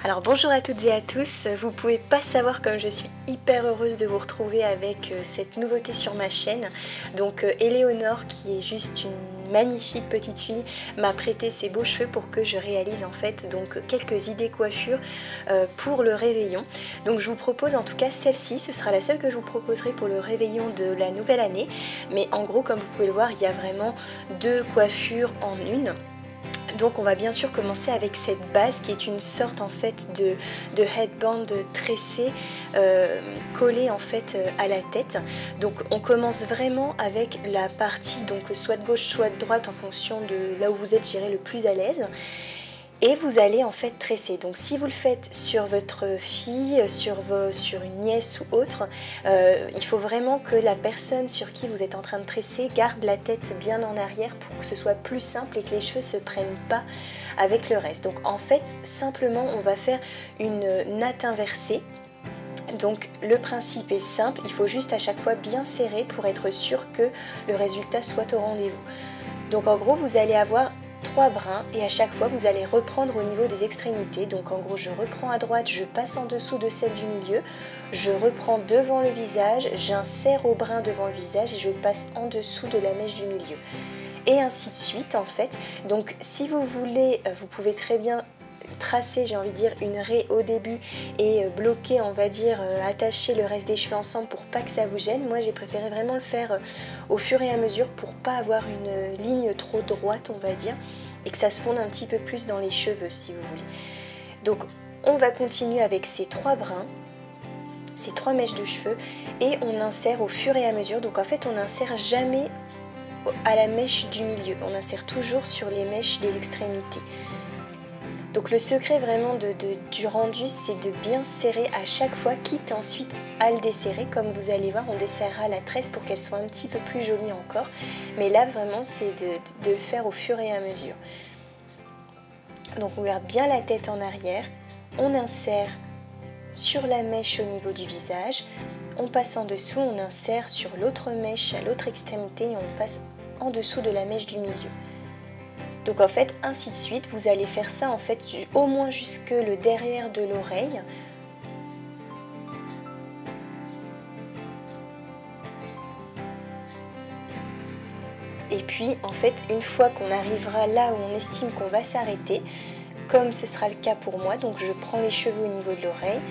Alors bonjour à toutes et à tous, vous pouvez pas savoir comme je suis hyper heureuse de vous retrouver avec cette nouveauté sur ma chaîne. Donc Éléonore, qui est juste une magnifique petite fille, m'a prêté ses beaux cheveux pour que je réalise en fait donc quelques idées coiffures pour le réveillon. Donc je vous propose en tout cas celle-ci, ce sera la seule que je vous proposerai pour le réveillon de la nouvelle année. Mais en gros, comme vous pouvez le voir, il y a vraiment deux coiffures en une. Donc on va bien sûr commencer avec cette base qui est une sorte en fait de headband tressé collé en fait à la tête. Donc on commence vraiment avec la partie donc soit de gauche soit de droite en fonction de là où vous êtes, je dirais, le plus à l'aise. Et vous allez en fait tresser. Donc si vous le faites sur votre fille, sur une nièce ou autre, il faut vraiment que la personne sur qui vous êtes en train de tresser garde la tête bien en arrière pour que ce soit plus simple et que les cheveux ne se prennent pas avec le reste. Donc en fait, simplement, on va faire une natte inversée. Donc le principe est simple, il faut juste à chaque fois bien serrer pour être sûr que le résultat soit au rendez-vous. Donc en gros, vous allez avoir 3 brins et à chaque fois vous allez reprendre au niveau des extrémités. Donc en gros, je reprends à droite, je passe en dessous de celle du milieu, je reprends devant le visage, j'insère au brin devant le visage et je passe en dessous de la mèche du milieu, et ainsi de suite en fait. Donc si vous voulez, vous pouvez très bien tracer, j'ai envie de dire, une raie au début et bloquer, on va dire, attacher le reste des cheveux ensemble pour pas que ça vous gêne. Moi j'ai préféré vraiment le faire au fur et à mesure pour pas avoir une ligne trop droite, on va dire, et que ça se fonde un petit peu plus dans les cheveux si vous voulez. Donc on va continuer avec ces 3 brins, ces 3 mèches de cheveux, et on insère au fur et à mesure. Donc en fait on n'insère jamais à la mèche du milieu, on insère toujours sur les mèches des extrémités. Donc le secret vraiment du rendu, c'est de bien serrer à chaque fois, quitte ensuite à le desserrer. Comme vous allez voir, on desserrera la tresse pour qu'elle soit un petit peu plus jolie encore. Mais là vraiment, c'est de le faire au fur et à mesure. Donc on garde bien la tête en arrière, on insère sur la mèche au niveau du visage, on passe en dessous, on insère sur l'autre mèche à l'autre extrémité et on passe en dessous de la mèche du milieu. Donc en fait, ainsi de suite, vous allez faire ça en fait au moins jusque le derrière de l'oreille. Et puis en fait, une fois qu'on arrivera là où on estime qu'on va s'arrêter, comme ce sera le cas pour moi, donc je prends les cheveux au niveau de l'oreille.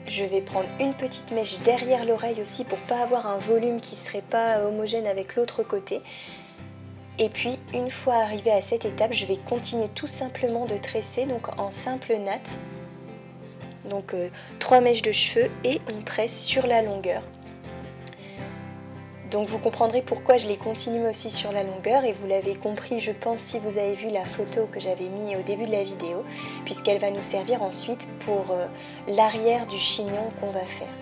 Je vais prendre une petite mèche derrière l'oreille aussi pour pas avoir un volume qui serait pas homogène avec l'autre côté. Et puis une fois arrivé à cette étape, je vais continuer tout simplement de tresser, donc en simple natte. Donc 3 mèches de cheveux et on tresse sur la longueur. Donc vous comprendrez pourquoi je les continue aussi sur la longueur, et vous l'avez compris je pense si vous avez vu la photo que j'avais mise au début de la vidéo, puisqu'elle va nous servir ensuite pour l'arrière du chignon qu'on va faire.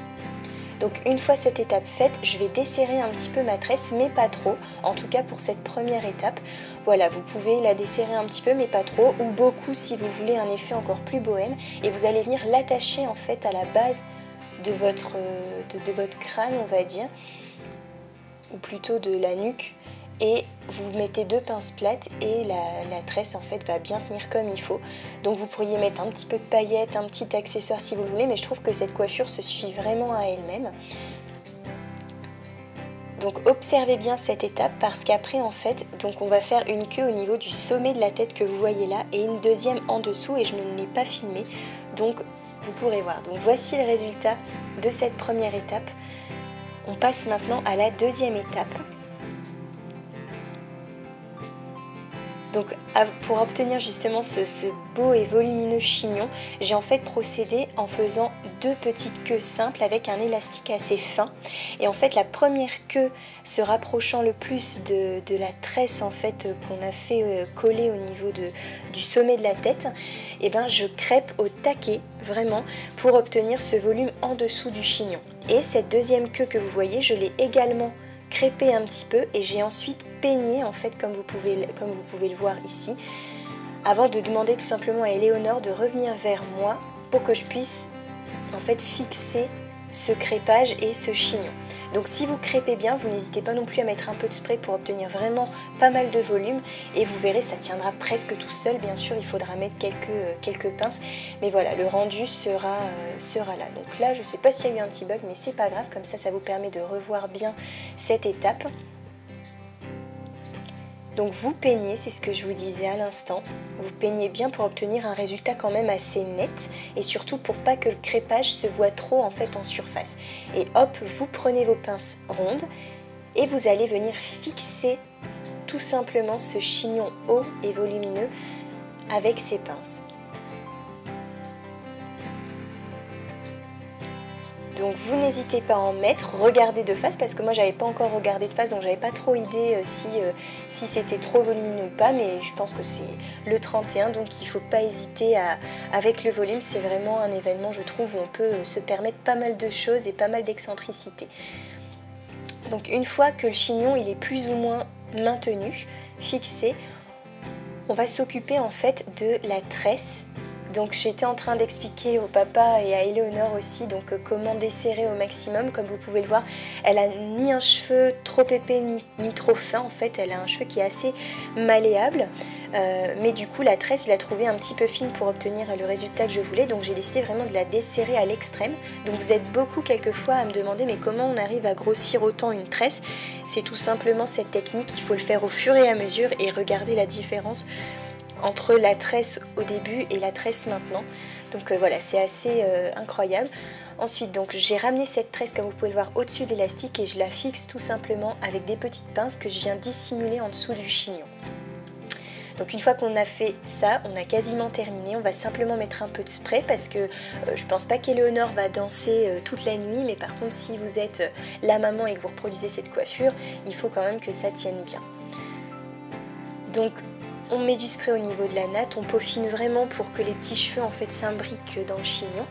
Donc une fois cette étape faite, je vais desserrer un petit peu ma tresse, mais pas trop, en tout cas pour cette première étape. Voilà, vous pouvez la desserrer un petit peu mais pas trop, ou beaucoup si vous voulez un effet encore plus bohème, et vous allez venir l'attacher en fait à la base de votre crâne, on va dire, ou plutôt de la nuque, et vous mettez 2 pinces plates et la tresse en fait va bien tenir comme il faut. Donc vous pourriez mettre un petit peu de paillettes, un petit accessoire si vous le voulez, mais je trouve que cette coiffure se suffit vraiment à elle-même. Donc observez bien cette étape, parce qu'après en fait, donc on va faire une queue au niveau du sommet de la tête que vous voyez là, et une deuxième en dessous, et je ne l'ai pas filmé, donc vous pourrez voir. Donc voici le résultat de cette première étape. On passe maintenant à la deuxième étape. Donc pour obtenir justement ce beau et volumineux chignon, j'ai en fait procédé en faisant 2 petites queues simples avec un élastique assez fin. Et en fait la première queue se rapprochant le plus de la tresse en fait qu'on a fait coller au niveau du sommet de la tête, et ben je crêpe au taquet vraiment pour obtenir ce volume en dessous du chignon. Et cette deuxième queue que vous voyez, je l'ai également crêpé un petit peu et j'ai ensuite peigné en fait comme vous pouvez le voir ici, avant de demander tout simplement à Éléonore de revenir vers moi pour que je puisse en fait fixer ce crêpage et ce chignon. Donc si vous crêpez bien, vous n'hésitez pas non plus à mettre un peu de spray pour obtenir vraiment pas mal de volume et vous verrez ça tiendra presque tout seul. Bien sûr il faudra mettre quelques pinces, mais voilà, le rendu sera là. Donc là je sais pas s'il y a eu un petit bug, mais c'est pas grave, comme ça vous permet de revoir bien cette étape. Donc vous peignez, c'est ce que je vous disais à l'instant, vous peignez bien pour obtenir un résultat quand même assez net et surtout pour pas que le crépage se voit trop en fait en surface. Et hop, vous prenez vos pinces rondes et vous allez venir fixer tout simplement ce chignon haut et volumineux avec ces pinces. Donc vous n'hésitez pas à en mettre, regardez de face parce que moi j'avais pas encore regardé de face donc j'avais pas trop idée si c'était trop volumineux ou pas, mais je pense que c'est le 31 donc il faut pas hésiter avec le volume, c'est vraiment un événement je trouve où on peut se permettre pas mal de choses et pas mal d'excentricité. Donc une fois que le chignon il est plus ou moins maintenu, fixé, on va s'occuper en fait de la tresse. Donc j'étais en train d'expliquer au papa et à Éléonore aussi donc comment desserrer au maximum. Comme vous pouvez le voir, elle a ni un cheveu trop épais ni trop fin en fait, elle a un cheveu qui est assez malléable. Mais du coup la tresse je la trouvais un petit peu fine pour obtenir le résultat que je voulais, donc j'ai décidé vraiment de la desserrer à l'extrême. Donc vous êtes beaucoup quelquefois à me demander mais comment on arrive à grossir autant une tresse. C'est tout simplement cette technique, il faut le faire au fur et à mesure et regarder la différence entre la tresse au début et la tresse maintenant. Donc voilà, c'est assez incroyable. Ensuite, donc j'ai ramené cette tresse comme vous pouvez le voir au-dessus de l'élastique et je la fixe tout simplement avec des petites pinces que je viens dissimuler en dessous du chignon. Donc une fois qu'on a fait ça, on a quasiment terminé. On va simplement mettre un peu de spray parce que je pense pas qu'Éléonore va danser toute la nuit, mais par contre si vous êtes la maman et que vous reproduisez cette coiffure, il faut quand même que ça tienne bien. Donc on met du spray au niveau de la natte, on peaufine vraiment pour que les petits cheveux en fait s'imbriquent dans le chignon.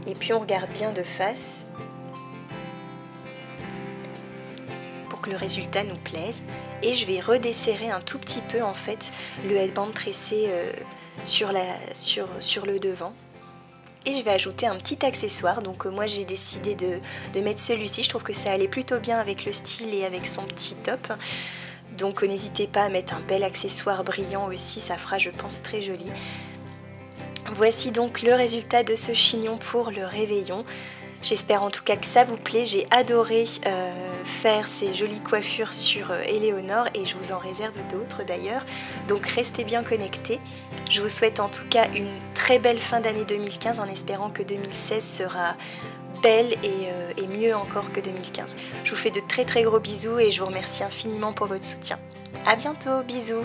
Et puis on regarde bien de face pour que le résultat nous plaise. Et je vais redesserrer un tout petit peu en fait le headband tressé sur le devant. Et je vais ajouter un petit accessoire, donc moi j'ai décidé de mettre celui-ci, je trouve que ça allait plutôt bien avec le style et avec son petit top. Donc n'hésitez pas à mettre un bel accessoire brillant aussi, ça fera je pense très joli. Voici donc le résultat de ce chignon pour le réveillon. J'espère en tout cas que ça vous plaît, j'ai adoré faire ces jolies coiffures sur Éléonore et je vous en réserve d'autres d'ailleurs. Donc restez bien connectés. Je vous souhaite en tout cas une très belle fin d'année 2015 en espérant que 2016 sera belle et mieux encore que 2015. Je vous fais de très gros bisous et je vous remercie infiniment pour votre soutien. À bientôt, bisous.